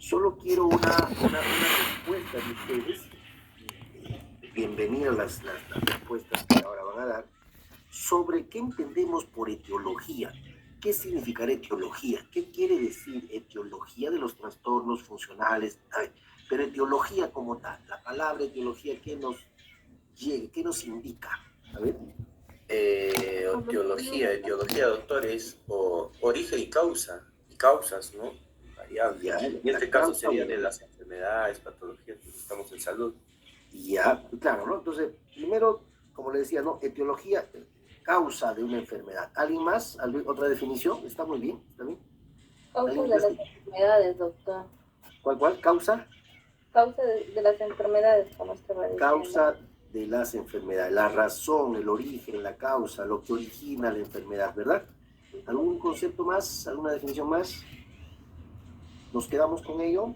Solo quiero una respuesta de ustedes. Bienvenidas las respuestas que ahora van a dar sobre qué entendemos por etiología. ¿Qué significará etiología? ¿Qué quiere decir etiología de los trastornos funcionales? A ver, pero etiología como tal, la palabra etiología, ¿qué nos indica? A ver. Etiología, doctor, es origen y causa, y causas, ¿no? Variables. Ya, En este caso serían de las enfermedades, patologías, porque estamos en salud. Ya, claro, ¿no? Entonces, primero, como le decía, ¿no? Etiología, causa de una enfermedad. ¿Alguien más? ¿Otra definición? ¿Está muy bien? ¿Está bien? Causa de las enfermedades, doctor. ¿Cuál? ¿Causa? Causa de las enfermedades, como estaba diciendo. Causa de las enfermedades. La razón, el origen, la causa, lo que origina la enfermedad, ¿verdad? ¿Algún concepto más? ¿Alguna definición más? ¿Nos quedamos con ello?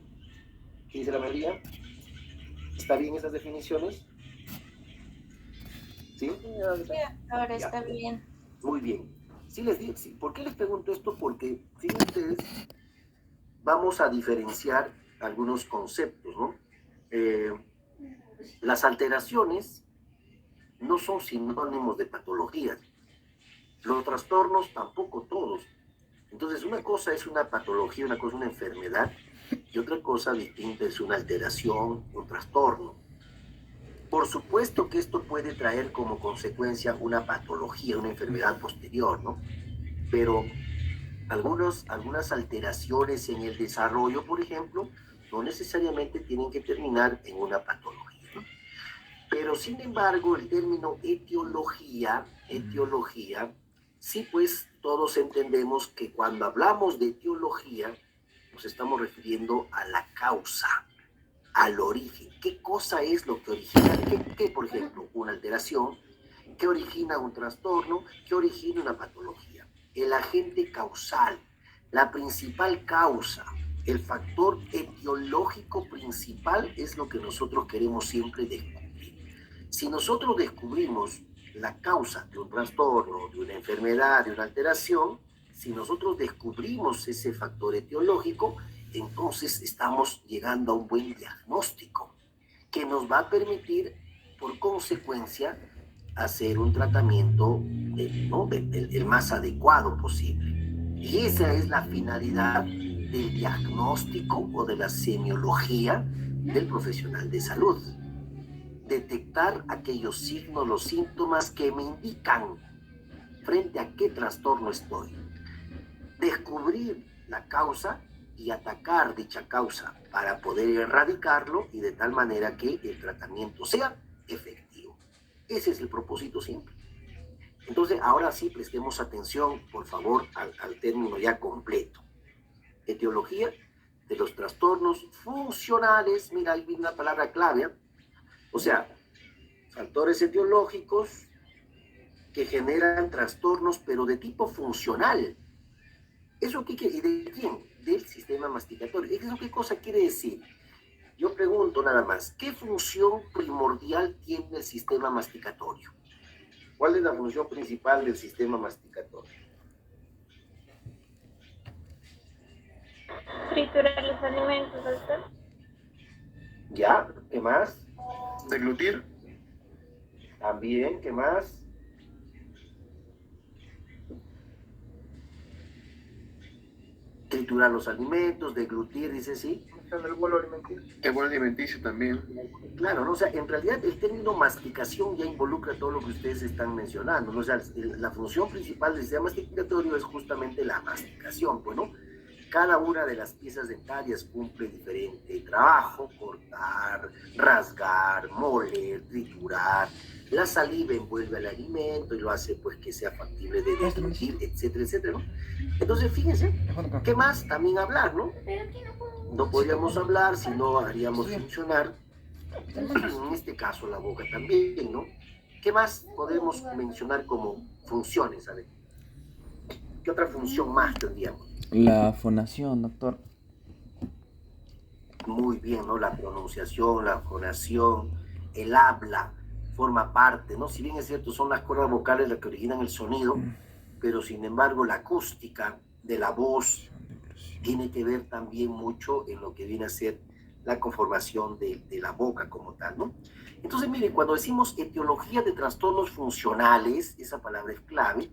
¿Qué dice la mayoría? ¿Está bien esas definiciones? ¿Sí? Sí, ahora está bien. Muy bien. Sí les digo, sí. ¿Por qué les pregunto esto? Porque, fíjense ustedes, vamos a diferenciar algunos conceptos, ¿no? Las alteraciones no son sinónimos de patologías. Los trastornos tampoco todos. Entonces, una cosa es una patología, una cosa es una enfermedad, y otra cosa distinta es una alteración, un trastorno. Por supuesto que esto puede traer como consecuencia una patología, una enfermedad posterior, ¿no? Pero algunas alteraciones en el desarrollo, por ejemplo, no necesariamente tienen que terminar en una patología, ¿no? Pero sin embargo, el término etiología, sí, pues todos entendemos que cuando hablamos de etiología, nos estamos refiriendo a la causa, al origen. ¿Qué cosa es lo que origina? ¿Qué, por ejemplo, una alteración? ¿Qué origina un trastorno? ¿Qué origina una patología? El agente causal, la principal causa, el factor etiológico principal es lo que nosotros queremos siempre descubrir. Si nosotros descubrimos la causa de un trastorno, de una enfermedad, de una alteración, si nosotros descubrimos ese factor etiológico, entonces estamos llegando a un buen diagnóstico que nos va a permitir, por consecuencia, hacer un tratamiento el más adecuado posible. Y esa es la finalidad del diagnóstico o de la semiología del profesional de salud. Detectar aquellos signos, los síntomas que me indican frente a qué trastorno estoy. Descubrir la causa y atacar dicha causa para poder erradicarlo y de tal manera que el tratamiento sea efectivo. Ese es el propósito siempre. Entonces, ahora sí prestemos atención, por favor, al término ya completo. Etiología de los trastornos funcionales. Mira, ahí viene una palabra clave. O sea, factores etiológicos que generan trastornos, pero de tipo funcional. ¿Eso qué quiere? ¿Y de quién? Del sistema masticatorio. ¿Eso qué cosa quiere decir? Yo pregunto nada más, ¿qué función primordial tiene el sistema masticatorio? ¿Cuál es la función principal del sistema masticatorio? Triturar los alimentos, doctor. ¿Ya? ¿Qué más? Deglutir. También, ¿qué más? Triturar los alimentos, deglutir, dice sí. El bolo alimenticio. El bolo alimenticio también. Claro, ¿no? O sea, en realidad el término masticación ya involucra todo lo que ustedes están mencionando, ¿no? O sea, la función principal del sistema masticatorio es justamente la masticación, pues, ¿no? Cada una de las piezas dentarias cumple diferente trabajo: cortar, rasgar, moler, triturar. La saliva envuelve al alimento y lo hace pues que sea factible de deglutir, etcétera, etcétera, ¿no? Entonces, fíjense, ¿qué más? También hablar, ¿no? No podríamos hablar si no haríamos funcionar, en este caso, la boca también, ¿no? ¿Qué más podemos mencionar como funciones? A ver, ¿qué otra función más tendríamos? La fonación, doctor. Muy bien, ¿no? La pronunciación, la fonación, el habla forma parte, ¿no? Si bien es cierto, son las cuerdas vocales las que originan el sonido, pero sin embargo la acústica de la voz tiene que ver también mucho en lo que viene a ser la conformación de la boca como tal, ¿no? Entonces, mire, cuando decimos etiología de trastornos funcionales, esa palabra es clave,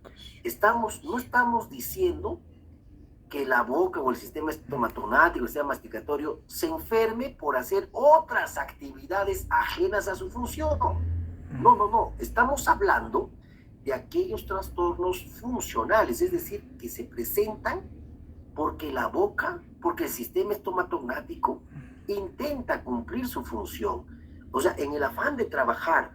no estamos diciendo que la boca o el sistema estomatognático, el sistema masticatorio, se enferme por hacer otras actividades ajenas a su función. No, no, no. Estamos hablando de aquellos trastornos funcionales, es decir, que se presentan porque la boca, porque el sistema estomatognático intenta cumplir su función. O sea, en el afán de trabajar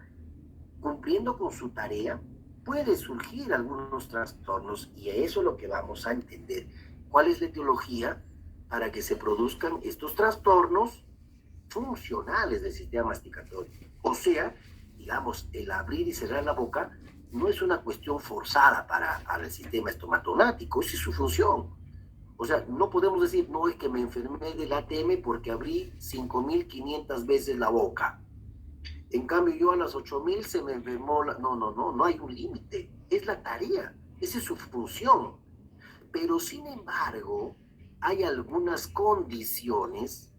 cumpliendo con su tarea, puede surgir algunos trastornos y eso es lo que vamos a entender. ¿Cuál es la etiología para que se produzcan estos trastornos funcionales del sistema masticatorio? O sea, digamos, el abrir y cerrar la boca no es una cuestión forzada para el sistema estomatognático, esa es su función. O sea, no podemos decir, no, es que me enfermé del ATM porque abrí 5.500 veces la boca. En cambio, yo a las 8.000 se me enfermó. No hay un límite. Es la tarea, esa es su función. Pero, sin embargo, hay algunas condiciones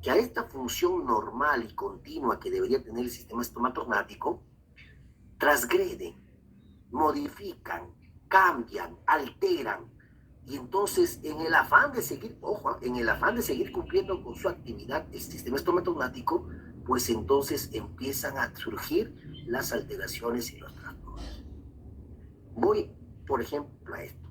que a esta función normal y continua que debería tener el sistema estomatognático transgreden, modifican, cambian, alteran. Y entonces, en el afán de seguir, en el afán de seguir cumpliendo con su actividad, el sistema estomatognático, pues entonces empiezan a surgir las alteraciones y los trastornos. Voy, por ejemplo, a esto.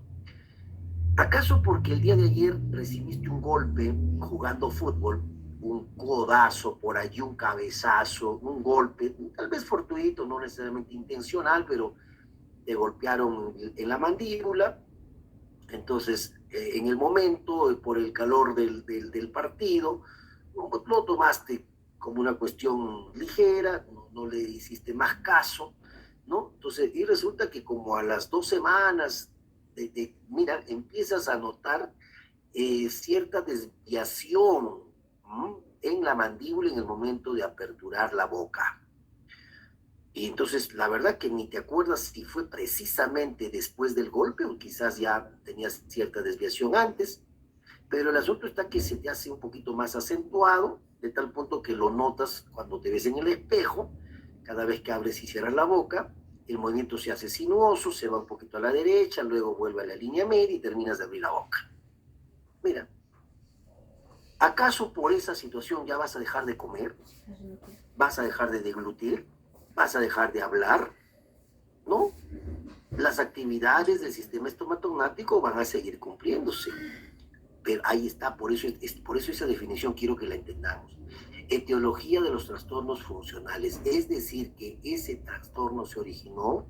¿Acaso porque el día de ayer recibiste un golpe jugando fútbol, un codazo por allí, un cabezazo, un golpe, tal vez fortuito, no necesariamente intencional, pero te golpearon en la mandíbula? Entonces, en el momento, por el calor del partido, lo tomaste como una cuestión ligera, no le hiciste más caso, ¿no? Entonces, y resulta que como a las 2 semanas, mira, empiezas a notar cierta desviación en la mandíbula en el momento de aperturar la boca. Y entonces, la verdad que ni te acuerdas si fue precisamente después del golpe o quizás ya tenías cierta desviación antes, pero el asunto está que se te hace un poquito más acentuado, de tal punto que lo notas cuando te ves en el espejo, cada vez que abres y cierras la boca, el movimiento se hace sinuoso, se va un poquito a la derecha, luego vuelve a la línea media y terminas de abrir la boca. Mira, ¿acaso por esa situación ya vas a dejar de comer? ¿Vas a dejar de deglutir? ¿Vas a dejar de hablar? ¿No? Las actividades del sistema estomatognático van a seguir cumpliéndose. Pero ahí está, por eso esa definición quiero que la entendamos. Etiología de los trastornos funcionales, es decir, que ese trastorno se originó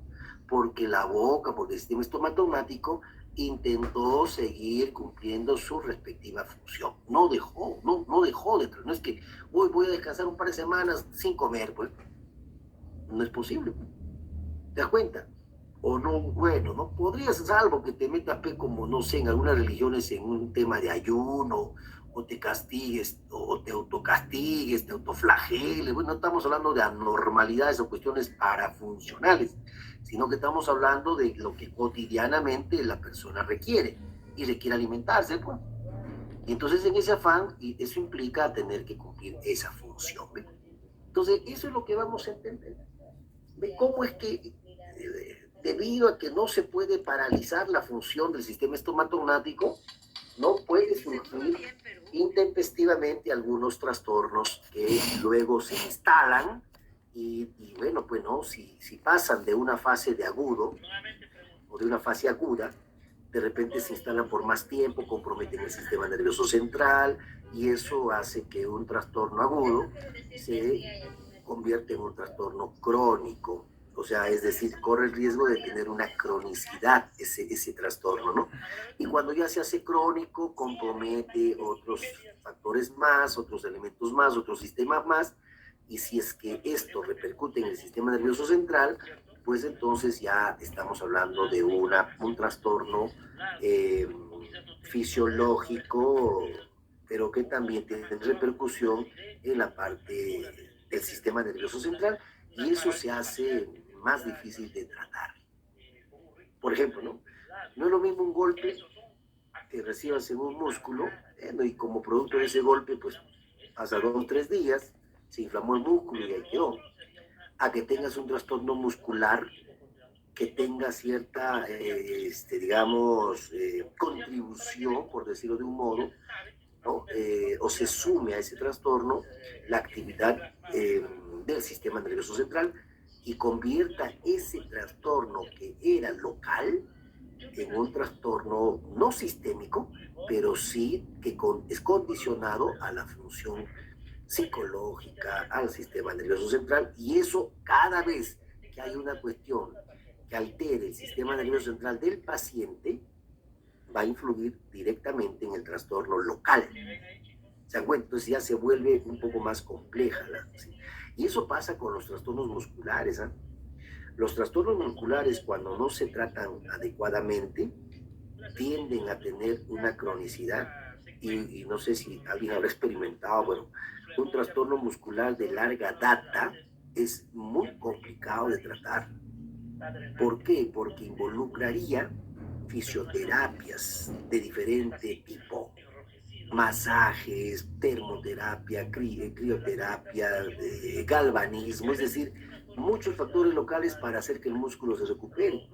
porque la boca, porque el sistema estomatognático intentó seguir cumpliendo su respectiva función. No dejó de, no es que hoy voy a descansar un par de semanas sin comer, pues no es posible. ¿Te das cuenta? O no, bueno, no podrías, salvo que te metas, como no sé, en algunas religiones en un tema de ayuno, o te castigues, o te autocastigues, te autoflageles. Bueno, no estamos hablando de anormalidades o cuestiones parafuncionales, sino que estamos hablando de lo que cotidianamente la persona requiere, y requiere alimentarse, pues. Y entonces en ese afán, y eso implica tener que cumplir esa función, ¿ve? Entonces, eso es lo que vamos a entender. ¿Ve cómo es que debido a que no se puede paralizar la función del sistema estomatognático, no puede surgir intempestivamente algunos trastornos que luego se instalan y bueno, pues no, si pasan de una fase de agudo o de una fase aguda, de repente se instalan por más tiempo, comprometen el sistema nervioso central y eso hace que un trastorno agudo se convierta en un trastorno crónico. O sea, es decir, corre el riesgo de tener una cronicidad ese trastorno, ¿no? Y cuando ya se hace crónico, compromete otros factores más, otros elementos más, otros sistemas más, y si es que esto repercute en el sistema nervioso central, pues entonces ya estamos hablando de un trastorno fisiológico, pero que también tiene repercusión en la parte del sistema nervioso central, y eso se hace más difícil de tratar. Por ejemplo, ¿no? No es lo mismo un golpe que recibas en un músculo, y como producto de ese golpe, pues pasa 2 o 3 días, se inflamó el músculo y ahí quedó. A que tengas un trastorno muscular que tenga cierta, digamos, contribución, por decirlo de un modo, ¿no? O se sume a ese trastorno la actividad del sistema nervioso central y convierta ese trastorno que era local en un trastorno no sistémico, pero sí que es condicionado a la función psicológica, al sistema nervioso central, y eso cada vez que hay una cuestión que altere el sistema nervioso central del paciente, va a influir directamente en el trastorno local. ¿Se dan cuenta? Entonces ya se vuelve un poco más compleja. ¿Sí? Y eso pasa con los trastornos musculares. ¿Eh? Los trastornos musculares, cuando no se tratan adecuadamente, tienden a tener una cronicidad. Y no sé si alguien habrá experimentado, bueno, un trastorno muscular de larga data es muy complicado de tratar. ¿Por qué? Porque involucraría fisioterapias de diferente tipo, masajes, termoterapia, crioterapia, galvanismo, es decir, muchos factores locales para hacer que el músculo se recupere.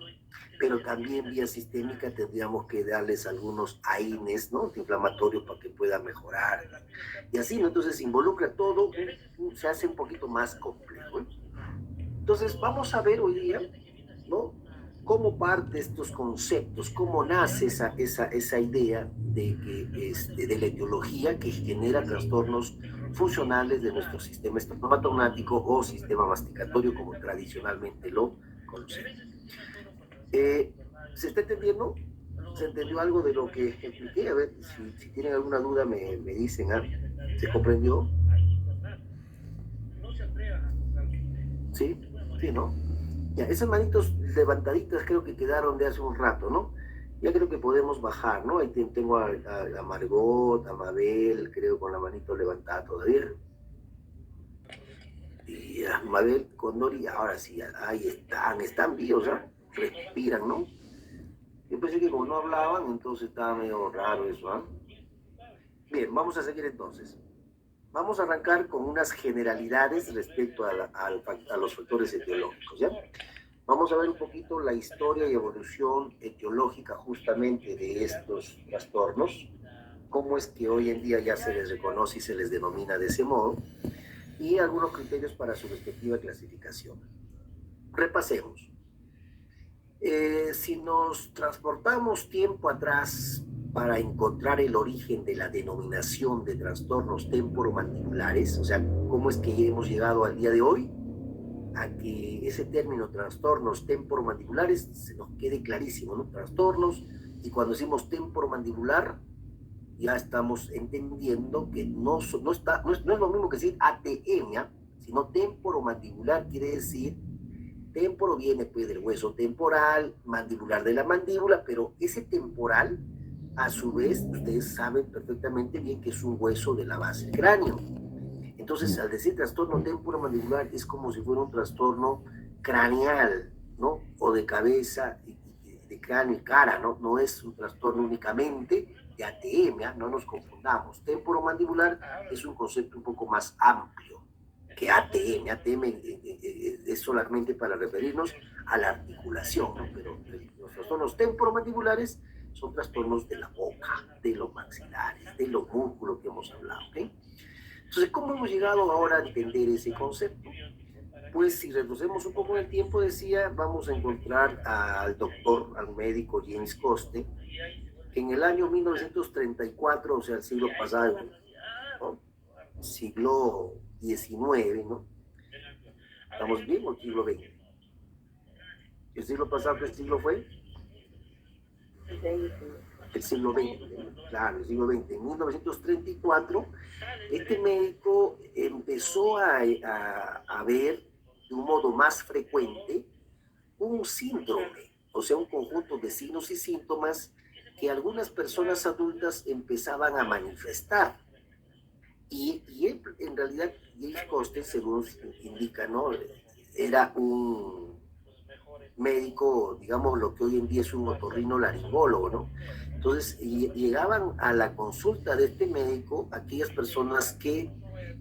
Pero también vía sistémica tendríamos que darles algunos AINES, ¿no? Antiinflamatorios para que pueda mejorar. Y así, ¿no? Entonces involucra todo, se hace un poquito más complejo. ¿Eh? Entonces vamos a ver hoy día, ¿no? Cómo parte estos conceptos, cómo nace esa idea de la etiología que genera trastornos funcionales de nuestro sistema estomatognático o sistema masticatorio, como tradicionalmente lo conocemos. ¿Se está entendiendo? ¿Se entendió algo de lo que expliqué? A ver, si tienen alguna duda me dicen. ¿Ah? ¿Se comprendió? ¿Sí? Sí, ¿no? Ya, esas manitos levantaditas creo que quedaron de hace un rato, ¿no? Ya creo que podemos bajar, ¿no? Ahí tengo a Margot, a Mabel, creo, con la manito levantada todavía. Y a Mabel con Nori, ahora sí, ahí están vivos, ¿no? Respiran, ¿no? Yo pensé que como no hablaban, entonces estaba medio raro eso, ¿ah? Bien, vamos a seguir entonces. Vamos a arrancar con unas generalidades respecto a los factores etiológicos, ¿ya? Vamos a ver un poquito la historia y evolución etiológica justamente de estos trastornos, cómo es que hoy en día ya se les reconoce y se les denomina de ese modo, y algunos criterios para su respectiva clasificación. Repasemos. Si nos transportamos tiempo atrás para encontrar el origen de la denominación de trastornos temporomandibulares, o sea, cómo es que hemos llegado al día de hoy a que ese término trastornos temporomandibulares se nos quede clarísimo, ¿no? Trastornos, y cuando decimos temporomandibular, ya estamos entendiendo que no es lo mismo que decir ATM, sino temporomandibular quiere decir, temporo viene pues del hueso temporal, mandibular de la mandíbula, pero ese temporal, a su vez, ustedes saben perfectamente bien que es un hueso de la base del cráneo. Entonces, al decir trastorno temporomandibular, es como si fuera un trastorno craneal, ¿no? O de cabeza, de cráneo y cara, ¿no? No es un trastorno únicamente de ATM, no nos confundamos. Temporomandibular es un concepto un poco más amplio que ATM. ATM es solamente para referirnos a la articulación, ¿no? Pero los trastornos temporomandibulares son trastornos de la boca, de los maxilares, de los músculos que hemos hablado, ¿ok? Entonces, ¿cómo hemos llegado ahora a entender ese concepto? Pues si reducimos un poco en el tiempo, decía, vamos a encontrar al doctor, al médico James Coste, que en el año 1934, o sea, el siglo pasado, ¿no? Siglo XIX, ¿no? ¿Estamos bien o el siglo XX? ¿El siglo pasado qué siglo fue? El siglo XX, claro, el siglo XX. En 1934, este médico empezó a ver de un modo más frecuente un síndrome, o sea, un conjunto de signos y síntomas que algunas personas adultas empezaban a manifestar. Y él, en realidad, James Coste, según indica, ¿no? Era un médico, digamos, lo que hoy en día es un otorrinolaringólogo, ¿no? Entonces, llegaban a la consulta de este médico aquellas personas que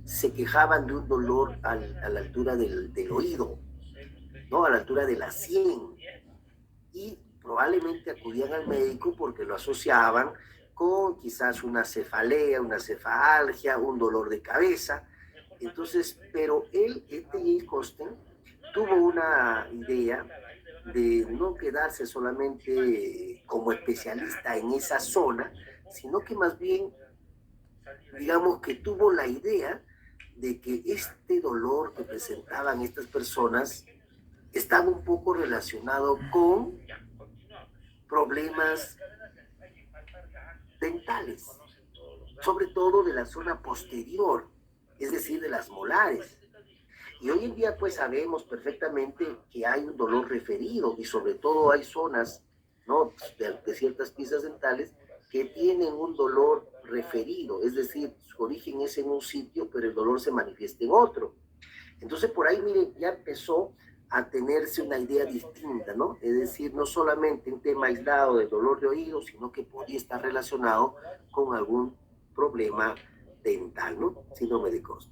se quejaban de un dolor a la altura del oído, ¿no? A la altura de la sien. Y probablemente acudían al médico porque lo asociaban con quizás una cefalea, una cefalgia, un dolor de cabeza. Entonces, pero este Jay Costen, tuvo una idea de no quedarse solamente como especialista en esa zona, sino que más bien, digamos que tuvo la idea de que este dolor que presentaban estas personas estaba un poco relacionado con problemas dentales, sobre todo de la zona posterior, es decir, de las molares. Y hoy en día pues sabemos perfectamente que hay un dolor referido y sobre todo hay zonas, ¿no?, de ciertas piezas dentales que tienen un dolor referido, es decir, su origen es en un sitio, pero el dolor se manifiesta en otro. Entonces por ahí, miren, ya empezó a tenerse una idea distinta, ¿no? Es decir, no solamente un tema aislado del dolor de oído, sino que podía estar relacionado con algún problema dental, ¿no? Síndrome de Costa.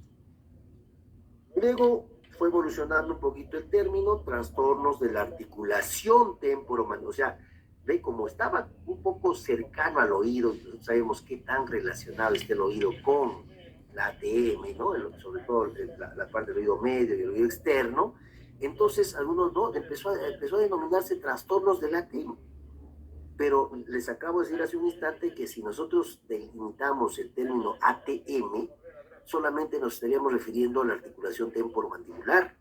Luego fue evolucionando un poquito el término, trastornos de la articulación temporomandibular, o sea, ve como estaba un poco cercano al oído, sabemos qué tan relacionado está el oído con la ATM, ¿no? Sobre todo la parte del oído medio y el oído externo. Entonces, algunos no, empezó a denominarse trastornos del ATM. Pero les acabo de decir hace un instante que si nosotros delimitamos el término ATM, solamente nos estaríamos refiriendo a la articulación temporomandibular.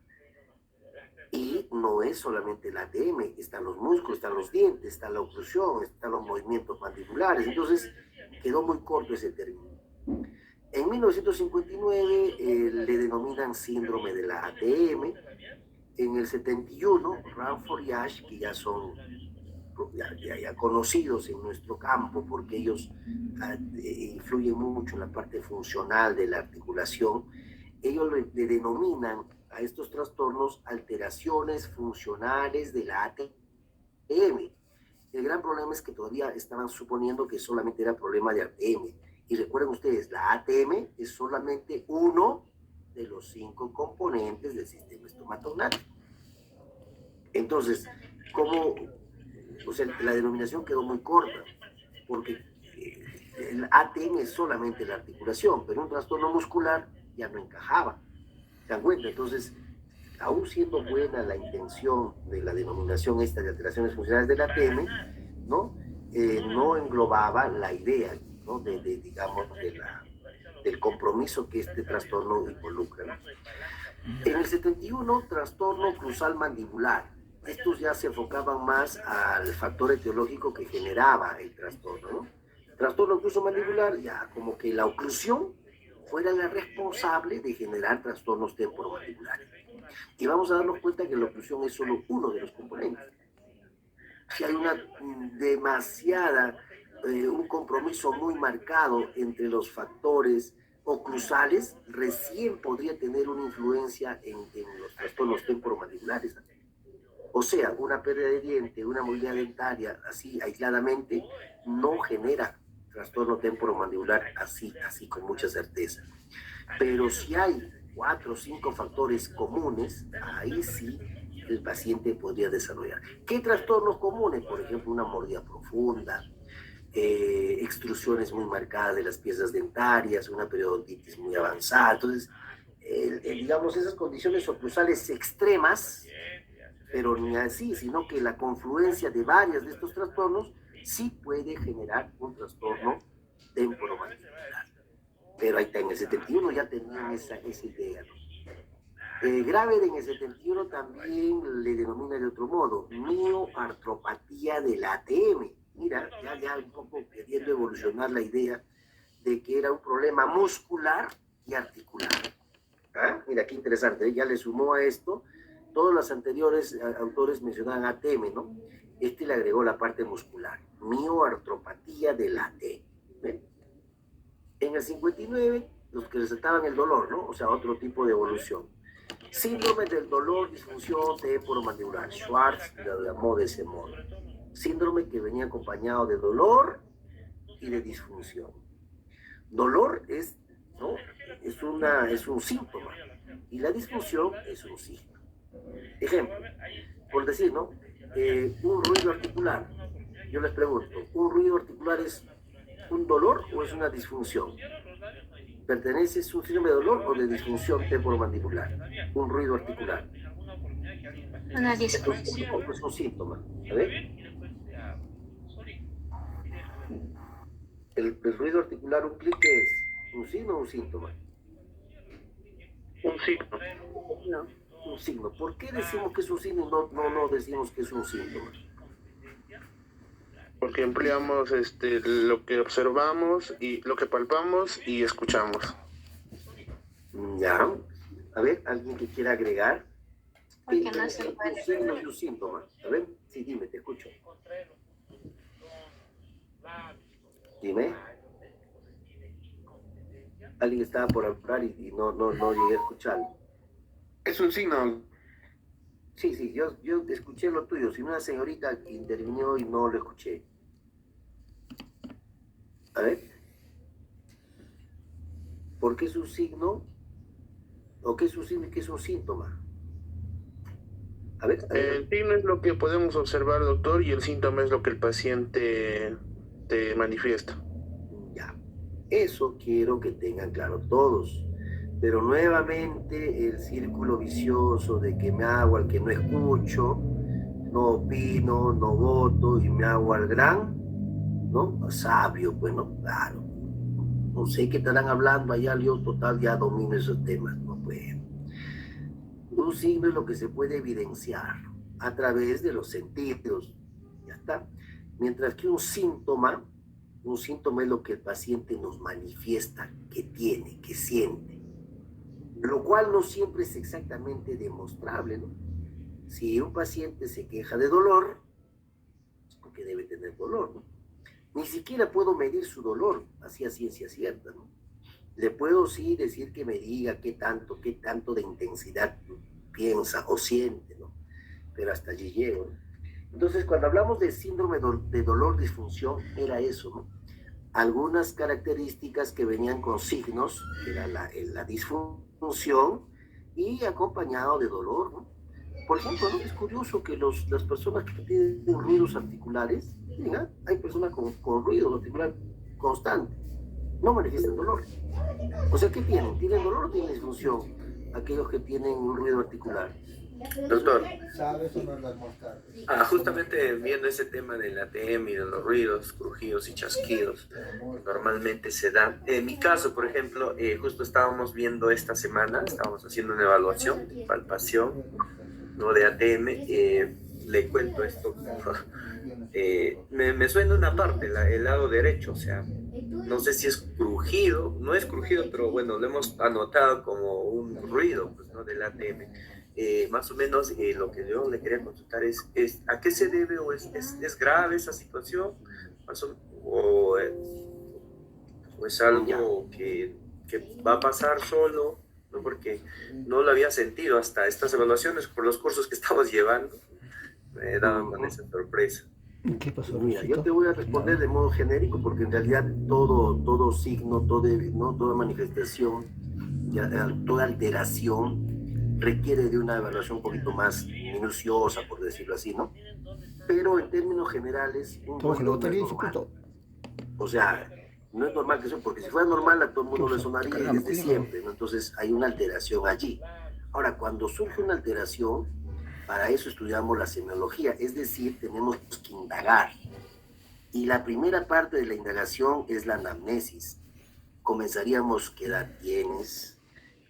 Y no es solamente el ATM, están los músculos, están los dientes, está la oclusión, están los movimientos mandibulares. Entonces, quedó muy corto ese término. En 1959 le denominan síndrome de la ATM. En el 71, Ranford y Ash, que ya son ya conocidos en nuestro campo porque ellos influyen mucho en la parte funcional de la articulación, ellos le denominan a estos trastornos alteraciones funcionales de la ATM. El gran problema es que todavía estaban suponiendo que solamente era problema de ATM. Y recuerden ustedes, la ATM es solamente uno de los 5 componentes del sistema estomatognático. Entonces, ¿cómo? O sea, la denominación quedó muy corta, porque el ATM es solamente la articulación, pero un trastorno muscular ya no encajaba. ¿Se dan cuenta? Entonces, aún siendo buena la intención de la denominación esta de alteraciones funcionales del ATM, ¿no? No englobaba la idea, ¿no?, digamos, del compromiso que este trastorno involucra, ¿no? En el 71, trastorno cruzal mandibular. Estos ya se enfocaban más al factor etiológico que generaba el trastorno, ¿no? Trastorno cruzomandibular, ya como que la oclusión fuera la responsable de generar trastornos temporomandibulares. Y vamos a darnos cuenta que la oclusión es solo uno de los componentes. Si hay una un compromiso muy marcado entre los factores oclusales, recién podría tener una influencia en los trastornos temporomandibulares. O sea, una pérdida de diente, una movilidad dentaria, así aisladamente, no genera trastorno temporomandibular así con mucha certeza. Pero si hay 4 o 5 factores comunes, ahí sí el paciente podría desarrollar. ¿Qué trastornos comunes? Por ejemplo, una mordida profunda, extrusiones muy marcadas de las piezas dentarias, una periodontitis muy avanzada. Entonces, digamos, esas condiciones oclusales extremas, pero ni así, sino que la confluencia de varias de estos trastornos sí puede generar un trastorno temporomandibular. Pero ahí está, en el 71 ya tenían esa idea, ¿no? Graver en el 71 también le denomina de otro modo, mioartropatía del ATM. Mira, ya un poco queriendo evolucionar la idea de que era un problema muscular y articular. ¿Ah? Mira, qué interesante, ya le sumó a esto. Todos los anteriores autores mencionaban ATM, ¿no? Este le agregó la parte muscular, mioartropatía del ATM. ¿Ven? En el 59, los que resaltaban el dolor, ¿no? O sea, otro tipo de evolución. Síndrome del dolor, disfunción temporomandibular. Schwartz lo llamó de ese modo. Síndrome que venía acompañado de dolor y de disfunción. Dolor es, ¿no? es un síntoma y la disfunción es un signo. Ejemplo, por decir, ¿no? Un ruido articular. Yo les pregunto, ¿un ruido articular es un dolor o es una disfunción? ¿Pertenece a un síndrome de dolor o de disfunción temporomandibular? Un ruido articular. Una disfunción. Es un síntoma. A ver. El ruido articular, un clic, ¿qué es? ¿Un signo o un síntoma? Un signo. No. Un signo. ¿Por qué decimos que es un signo y no decimos que es un síntoma? Porque empleamos lo que observamos y lo que palpamos y escuchamos. Ya. A ver, ¿alguien que quiera agregar? Porque no se Un puede. signo y un síntoma. A ver, sí, dime, te escucho. Dime. Alguien estaba por hablar y no llegué a escucharlo. Es un signo. Sí, yo escuché lo tuyo. Si una señorita que intervino y no lo escuché. A ver. ¿Por qué es un signo? ¿O qué es un signo y qué es un síntoma? A ver. El signo es lo que podemos observar, doctor, y el síntoma es lo que el paciente te manifiesta. Ya. Eso quiero que tengan claro todos. Pero nuevamente el círculo vicioso de que me hago al que no escucho, no opino, no voto y me hago al gran, ¿no? Sabio, bueno, claro. No sé qué estarán hablando allá, yo total ya domino esos temas, no puedo. Un signo es lo que se puede evidenciar a través de los sentidos, ya está. Mientras que un síntoma es lo que el paciente nos manifiesta, que tiene, que siente. Lo cual no siempre es exactamente demostrable, ¿no? Si un paciente se queja de dolor, es porque debe tener dolor, ¿no? Ni siquiera puedo medir su dolor, así a ciencia cierta, ¿no? Le puedo sí decir que me diga qué tanto de intensidad piensa o siente, ¿no? Pero hasta allí llego, ¿no? Entonces, cuando hablamos de síndrome de dolor disfunción, era eso, ¿no? Algunas características que venían con signos, que era la disfunción y acompañado de dolor, ¿no? Por ejemplo, ¿no? Es curioso que las personas que tienen ruidos articulares, ¿sí? Hay personas con ruido articular constante, no manifiestan dolor. O sea, ¿qué tienen? ¿Tienen dolor o tienen disfunción? Aquellos que tienen un ruido articular. Doctor, ¿Sabes o no las moscas? justamente viendo ese tema del ATM y de los ruidos, crujidos y chasquidos, normalmente se dan. En mi caso, por ejemplo, justo estábamos viendo esta semana, estábamos haciendo una evaluación, palpación, ¿no? De ATM. Le cuento esto. Me suena una parte, el lado derecho, o sea, no sé si es crujido, no es crujido, pero bueno, lo hemos anotado como un ruido, pues, ¿no? Del ATM. Más o menos lo que yo le quería consultar es ¿a qué se debe o es grave esa situación? O es algo que va a pasar solo, ¿no? Porque no lo había sentido hasta estas evaluaciones por los cursos que estamos llevando, me daban con esa sorpresa. ¿Qué pasó? Mira, yo te voy a responder de modo genérico porque en realidad todo signo, toda manifestación, toda alteración requiere de una evaluación un poquito más minuciosa, por decirlo así, ¿no? Pero en términos generales, un ruido no es normal. O sea, no es normal que eso, porque si fuera normal a todo el mundo le sonaría desde siempre, ¿no? Entonces hay una alteración allí. Ahora, cuando surge una alteración, para eso estudiamos la semiología, es decir, tenemos que indagar. Y la primera parte de la indagación es la anamnesis. Comenzaríamos, ¿qué edad tienes?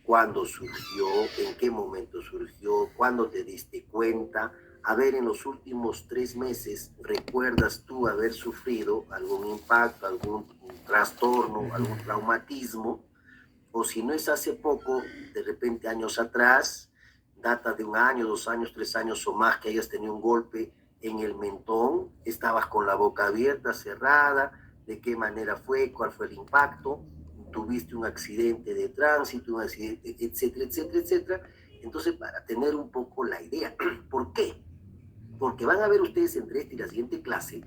¿Cuándo surgió? ¿En qué momento surgió? ¿Cuándo te diste cuenta? A ver, en los últimos 3 meses, ¿recuerdas tú haber sufrido algún impacto, algún trastorno, algún traumatismo? O si no es hace poco, de repente años atrás, data de 1 año, 2 años, 3 años o más que hayas tenido un golpe en el mentón, estabas con la boca abierta, cerrada, de qué manera fue, cuál fue el impacto, tuviste un accidente de tránsito, un accidente, etcétera, etcétera, etcétera. Entonces, para tener un poco la idea. ¿Por qué? Porque van a ver ustedes entre esta y la siguiente clase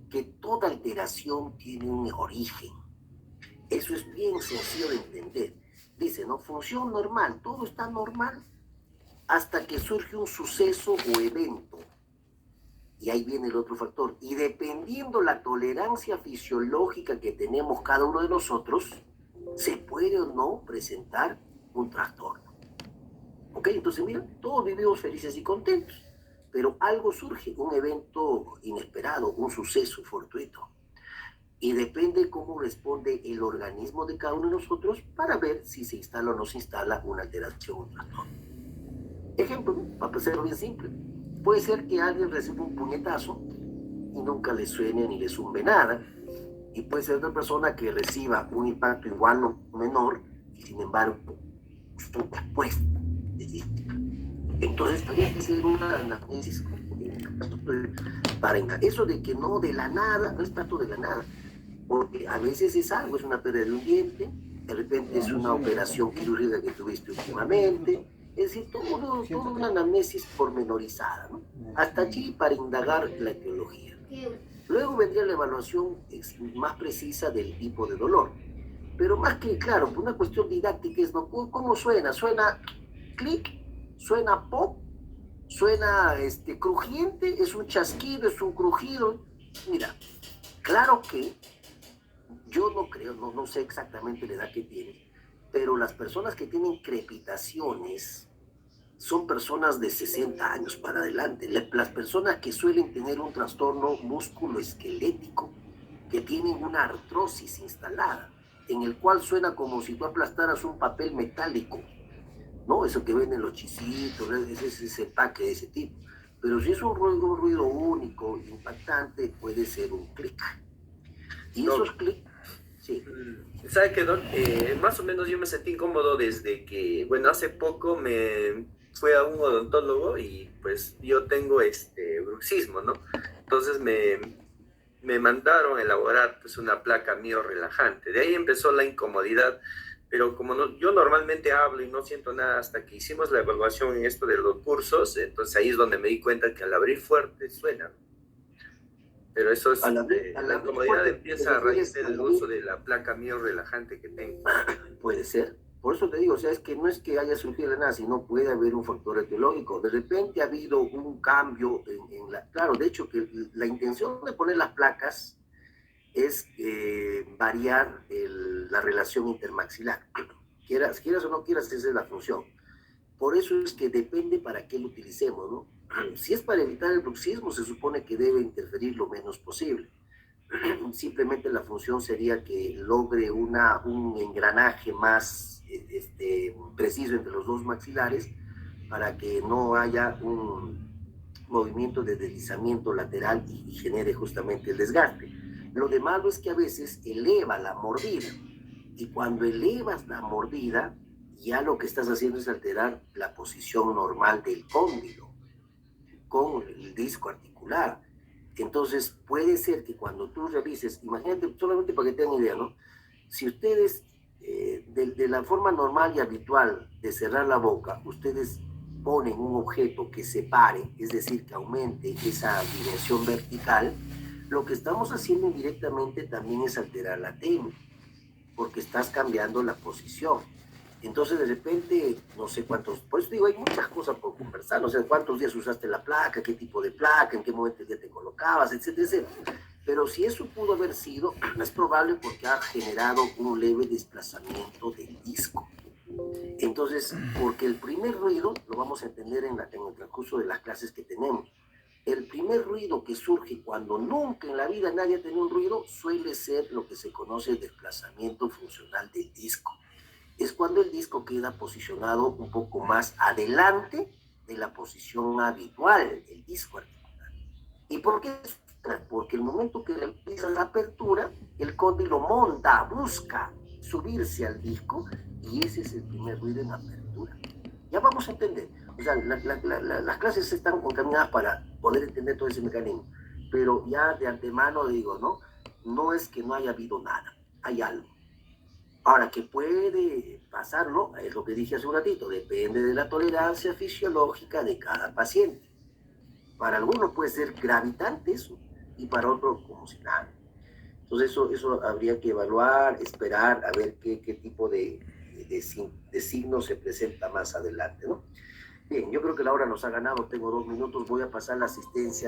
que toda alteración tiene un origen. Eso es bien sencillo de entender. Dice, ¿no? Función normal, todo está normal hasta que surge un suceso o evento. Y ahí viene el otro factor. Y dependiendo la tolerancia fisiológica que tenemos cada uno de nosotros, se puede o no presentar un trastorno. ¿Ok? Entonces, mira, todos vivimos felices y contentos, pero algo surge, un evento inesperado, un suceso fortuito. Y depende cómo responde el organismo de cada uno de nosotros para ver si se instala o no se instala una alteración o un trastorno. Ejemplo, ¿no? Para hacerlo bien simple. Puede ser que alguien reciba un puñetazo y nunca le suene ni le zumbe nada. Y puede ser otra persona que reciba un impacto igual o menor y sin embargo estuvo expuesta. Entonces habría que hacer una análisis para eso de que no de la nada, no es tanto de la nada, porque a veces es algo, es una pérdida de un diente, de repente es una operación quirúrgica que tuviste últimamente, es decir, todo una anamnesis pormenorizada, ¿no? Hasta allí para indagar la etiología. Luego vendría la evaluación más precisa del tipo de dolor. Pero más que, claro, por una cuestión didáctica es, ¿no? ¿Cómo suena? ¿Suena clic? ¿Suena pop? ¿Suena crujiente? ¿Es un chasquido? ¿Es un crujido? Mira, claro que yo no creo, no sé exactamente la edad que tiene, pero las personas que tienen crepitaciones son personas de 60 años para adelante. Las personas que suelen tener un trastorno musculoesquelético, que tienen una artrosis instalada, en el cual suena como si tú aplastaras un papel metálico, ¿no? Eso que venden los chisitos, ese empaque de ese tipo. Pero si es un ruido único, impactante, puede ser un clic. Y No. esos clics, sí. ¿Sabe qué, Doc? Más o menos yo me sentí incómodo desde que, bueno, hace poco me fui a un odontólogo y pues yo tengo bruxismo, ¿no? Entonces me mandaron a elaborar pues una placa mío relajante. De ahí empezó la incomodidad, pero como yo normalmente hablo y no siento nada hasta que hicimos la evaluación en esto de los cursos, entonces ahí es donde me di cuenta que al abrir fuerte suena. Pero eso es, la incomodidad empieza a raíz del uso de la placa mío relajante que tengo. Puede ser. Por eso te digo, o sea, es que no es que haya surgido de nada, sino puede haber un factor etiológico. De repente ha habido un cambio en la... Claro, de hecho, que la intención de poner las placas es variar la relación intermaxilar. Quieras o no quieras, esa es la función. Por eso es que depende para qué lo utilicemos, ¿no? Si es para evitar el bruxismo, se supone que debe interferir lo menos posible. Simplemente la función sería que logre un engranaje más preciso entre los dos maxilares para que no haya un movimiento de deslizamiento lateral y genere justamente el desgaste. Lo de malo es que a veces eleva la mordida y cuando elevas la mordida ya lo que estás haciendo es alterar la posición normal del cóndilo con el disco articular. Entonces puede ser que cuando tú revises, imagínate, solamente para que tengan idea, ¿no? Si ustedes, de la forma normal y habitual de cerrar la boca, ustedes ponen un objeto que separe, es decir, que aumente esa dimensión vertical, lo que estamos haciendo indirectamente también es alterar la técnica, porque estás cambiando la posición. Entonces, de repente, no sé cuántos, por eso digo, hay muchas cosas por conversar, no sé cuántos días usaste la placa, qué tipo de placa, en qué momento ya te colocabas, etcétera, etcétera. Pero si eso pudo haber sido, es probable porque ha generado un leve desplazamiento del disco. Entonces, porque el primer ruido, lo vamos a entender en el transcurso de las clases que tenemos, el primer ruido que surge cuando nunca en la vida nadie ha tenido un ruido, suele ser lo que se conoce el desplazamiento funcional del disco. Es cuando el disco queda posicionado un poco más adelante de la posición habitual del disco articular. ¿Y por qué? Porque el momento que empieza la apertura, el cóndilo monta, busca subirse al disco y ese es el primer ruido en apertura. Ya vamos a entender. O sea, las clases están encaminadas para poder entender todo ese mecanismo. Pero ya de antemano digo, ¿no? No es que no haya habido nada, hay algo. Ahora, ¿qué puede pasarlo? Es lo que dije hace un ratito, depende de la tolerancia fisiológica de cada paciente. Para algunos puede ser gravitante eso, y para otros como si nada. Entonces eso habría que evaluar, esperar, a ver qué tipo de signo se presenta más adelante, ¿no? Bien, yo creo que la hora nos ha ganado, tengo 2 minutos, voy a pasar la asistencia.